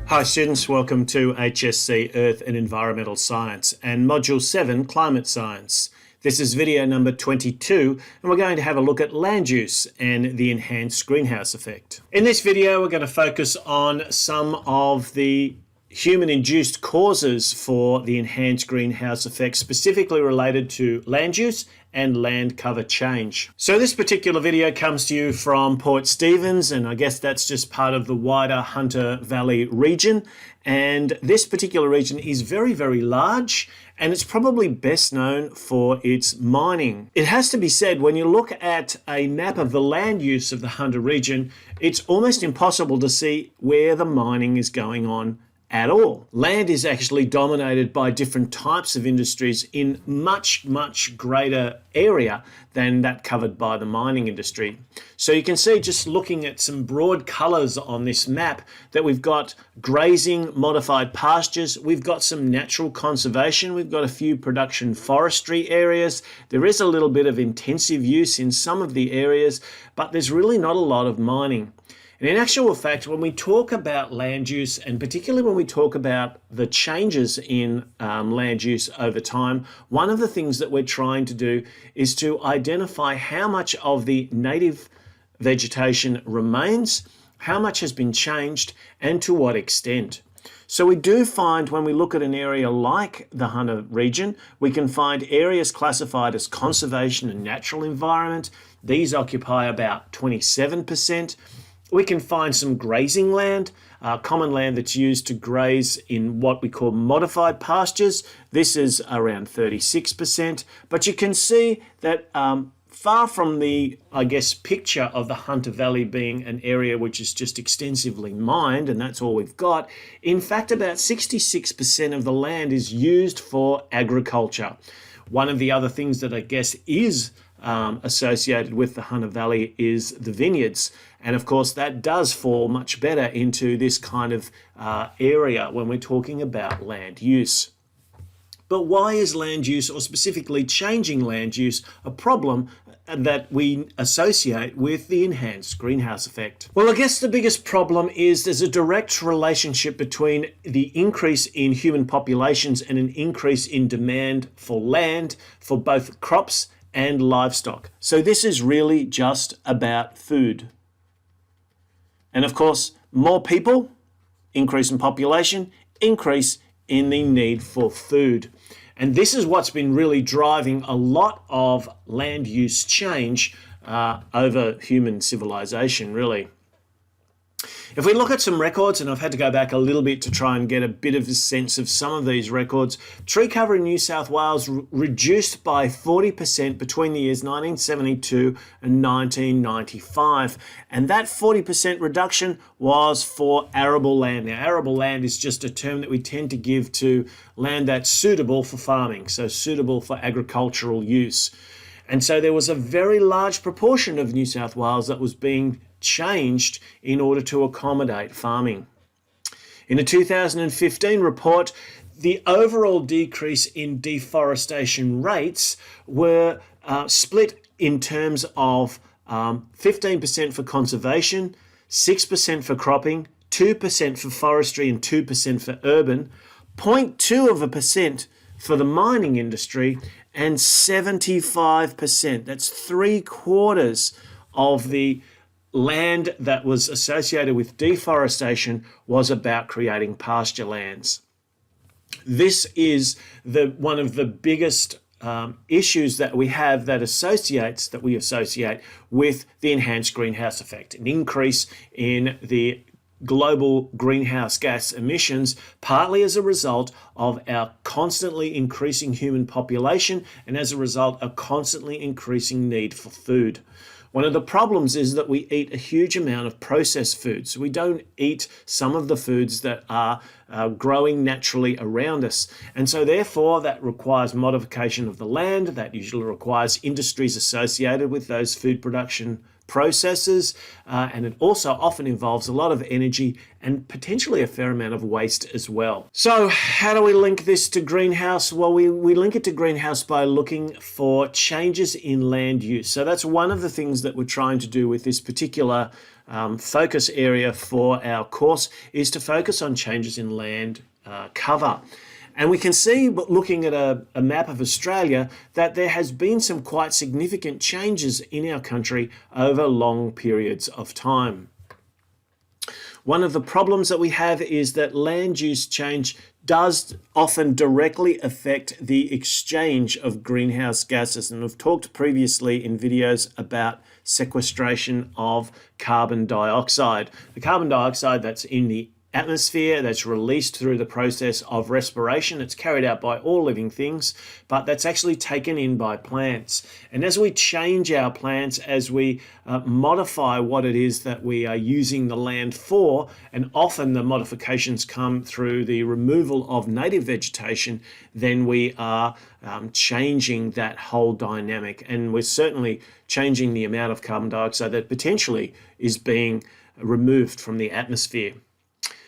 Hi students, welcome to HSC Earth and Environmental Science and Module 7 Climate Science. This is video number 22 and we're going to have a look at land use and the enhanced greenhouse effect. In this video we're going to focus on some of the human-induced causes for the enhanced greenhouse effect, specifically related to land use and land cover change. So this particular video comes to you from Port Stephens, and I guess that's just part of the wider Hunter Valley region. And this particular region is very, very large, and it's probably best known for its mining. It has to be said, when you look at a map of the land use of the Hunter region, it's almost impossible to see where the mining is going on at all. Land is actually dominated by different types of industries in much greater area than that covered by the mining industry. So you can see, just looking at some broad colours on this map, that we've got grazing, modified pastures, we've got some natural conservation, we've got a few production forestry areas, there is a little bit of intensive use in some of the areas, but there's really not a lot of mining. And in actual fact, when we talk about land use, and particularly when we talk about the changes in land use over time, one of the things that we're trying to do is to identify how much of the native vegetation remains, how much has been changed, and to what extent. So we do find, when we look at an area like the Hunter region, we can find areas classified as conservation and natural environment. These occupy about 27%. We can find some grazing land, common land that's used to graze in what we call modified pastures. This is around 36%. But you can see that far from the, picture of the Hunter Valley being an area which is just extensively mined, and that's all we've got, in fact, about 66% of the land is used for agriculture. One of the other things that I guess is associated with the Hunter Valley is the vineyards. And of course, that does fall much better into this kind of area when we're talking about land use. But why is land use, or specifically changing land use, a problem that we associate with the enhanced greenhouse effect? Well, I guess the biggest problem is there's a direct relationship between the increase in human populations and an increase in demand for land for both crops and livestock. So this is really just about food. And of course, more people, increase in population, increase in the need for food. And this is what's been really driving a lot of land use change over human civilization, really. If we look at some records, and I've had to go back a little bit to try and get a bit of a sense of some of these records, tree cover in New South Wales reduced by 40% between the years 1972 and 1995. And that 40% reduction was for arable land. Now, arable land is just a term that we tend to give to land that's suitable for farming, so suitable for agricultural use. And so there was a very large proportion of New South Wales that was being changed in order to accommodate farming. In a 2015 report, the overall decrease in deforestation rates were split in terms of 15% for conservation, 6% for cropping, 2% for forestry and 2% for urban, 0.2% for the mining industry, and 75%, that's 3/4 of the land that was associated with deforestation was about creating pasture lands. This is one of the biggest issues that we have that we associate with the enhanced greenhouse effect, an increase in the global greenhouse gas emissions, partly as a result of our constantly increasing human population and as a result a constantly increasing need for food. One of the problems is that we eat a huge amount of processed foods. We don't eat some of the foods that are growing naturally around us. And so therefore that requires modification of the land. That usually requires industries associated with those food production processes, and it also often involves a lot of energy and potentially a fair amount of waste as well. So how do we link this to greenhouse? Well, we link it to greenhouse by looking for changes in land use. So that's one of the things that we're trying to do with this particular focus area for our course is to focus on changes in land cover. And we can see, looking at a map of Australia, that there has been some quite significant changes in our country over long periods of time. One of the problems that we have is that land use change does often directly affect the exchange of greenhouse gases. And we've talked previously in videos about sequestration of carbon dioxide. The carbon dioxide that's in the atmosphere, that's released through the process of respiration. It's carried out by all living things, but that's actually taken in by plants. And as we change our plants, as we modify what it is that we are using the land for, and often the modifications come through the removal of native vegetation, then we are changing that whole dynamic. And we're certainly changing the amount of carbon dioxide that potentially is being removed from the atmosphere.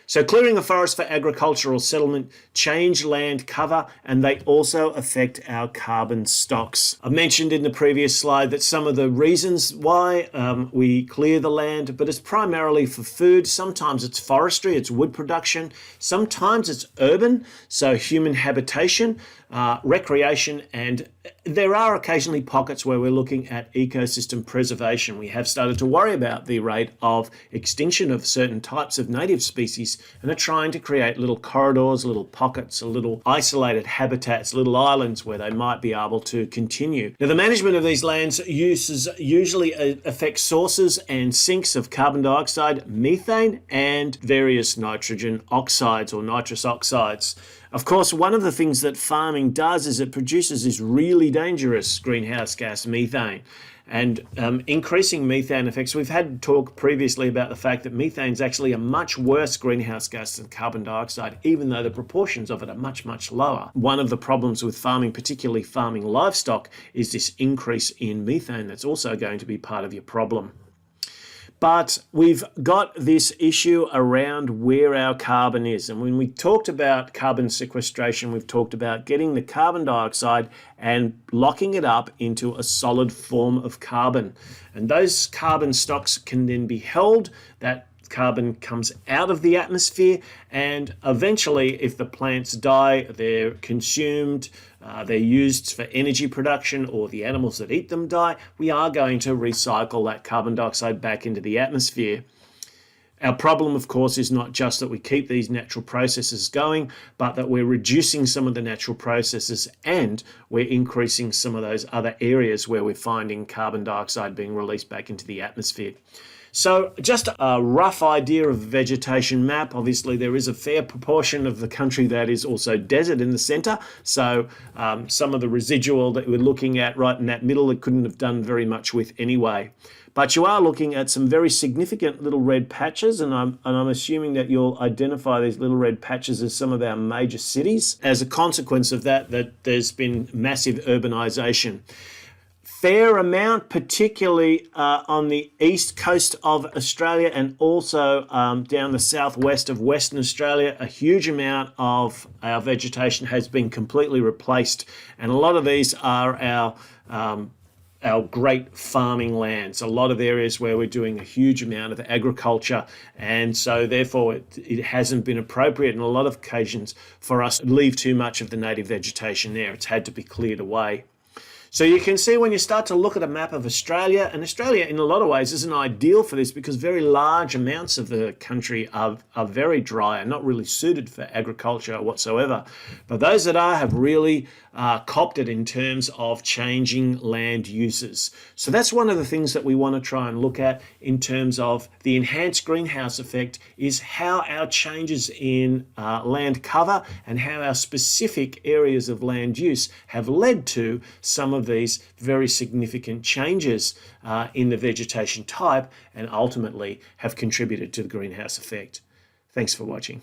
So clearing the forest for agricultural settlement change land cover, and they also affect our carbon stocks. I mentioned in the previous slide that some of the reasons why we clear the land, but it's primarily for food. Sometimes it's forestry, it's wood production. Sometimes it's urban, so human habitation, recreation, and there are occasionally pockets where we're looking at ecosystem preservation. We have started to worry about the rate of extinction of certain types of native species and are trying to create little corridors, little pockets, little isolated habitats, little islands where they might be able to continue. Now, the management of these lands uses usually affects sources and sinks of carbon dioxide, methane, and various nitrogen oxides or nitrous oxides. Of course, one of the things that farming does is it produces this really dangerous greenhouse gas, methane. And increasing methane effects, we've had talk previously about the fact that methane is actually a much worse greenhouse gas than carbon dioxide, even though the proportions of it are much, much lower. One of the problems with farming, particularly farming livestock, is this increase in methane that's also going to be part of your problem. But we've got this issue around where our carbon is. And when we talked about carbon sequestration, we've talked about getting the carbon dioxide and locking it up into a solid form of carbon. And those carbon stocks can then be held. That carbon comes out of the atmosphere, and eventually, if the plants die, they're consumed, they're used for energy production, or the animals that eat them die, we are going to recycle that carbon dioxide back into the atmosphere. Our problem, of course, is not just that we keep these natural processes going, but that we're reducing some of the natural processes and we're increasing some of those other areas where we're finding carbon dioxide being released back into the atmosphere. So just a rough idea of the vegetation map. Obviously, there is a fair proportion of the country that is also desert in the centre. So some of the residual that we're looking at right in that middle, it couldn't have done very much with anyway. But you are looking at some very significant little red patches, and I'm assuming that you'll identify these little red patches as some of our major cities. As a consequence of that there's been massive urbanisation. Fair amount, particularly on the east coast of Australia and also down the southwest of Western Australia. A huge amount of our vegetation has been completely replaced, and a lot of these are our great farming lands, a lot of areas where we're doing a huge amount of agriculture, and so therefore it hasn't been appropriate in a lot of occasions for us to leave too much of the native vegetation there. It's had to be cleared away. So you can see when you start to look at a map of Australia, and Australia in a lot of ways isn't ideal for this because very large amounts of the country are very dry and not really suited for agriculture whatsoever. But those that are have really copped it in terms of changing land uses. So that's one of the things that we want to try and look at in terms of the enhanced greenhouse effect, is how our changes in land cover and how our specific areas of land use have led to some of these very significant changes in the vegetation type and ultimately have contributed to the greenhouse effect. Thanks for watching.